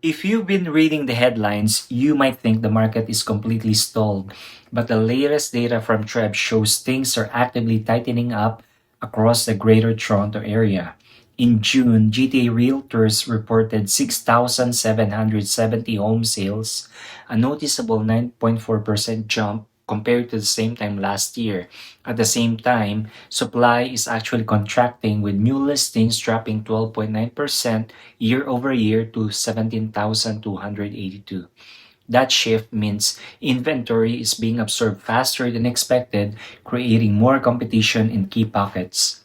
If you've been reading the headlines, you might think the market is completely stalled. But the latest data from Treb shows things are actively tightening up across the Greater Toronto Area. In June, GTA Realtors reported 6,770 home sales, a noticeable 9.4% jump compared to the same time last year. At the same time, supply is actually contracting with new listings dropping 12.9% year over year to 17,282. That shift means inventory is being absorbed faster than expected, creating more competition in key pockets.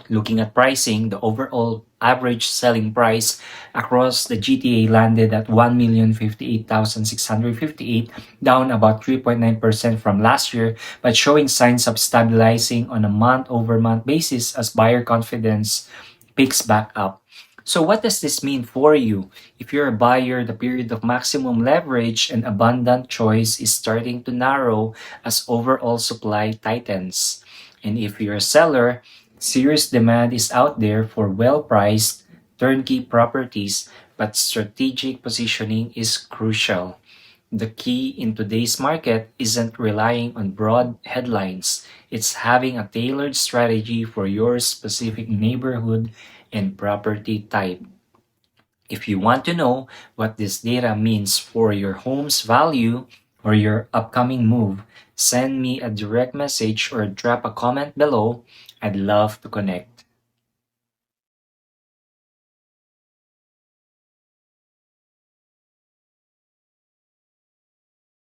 Looking at pricing, the overall average selling price across the GTA landed at 1,058,658, down about 3.9% from last year, but showing signs of stabilizing on a month-over-month basis as buyer confidence picks back up. So what does this mean for you? If you're a buyer, the period of maximum leverage and abundant choice is starting to narrow as overall supply tightens. And if you're a seller, serious demand is out there for well-priced, turnkey properties, but strategic positioning is crucial. The key in today's market isn't relying on broad headlines. It's having a tailored strategy for your specific neighborhood and property type. If you want to know what this data means for your home's value or your upcoming move, send me a direct message or drop a comment below. I'd love to connect.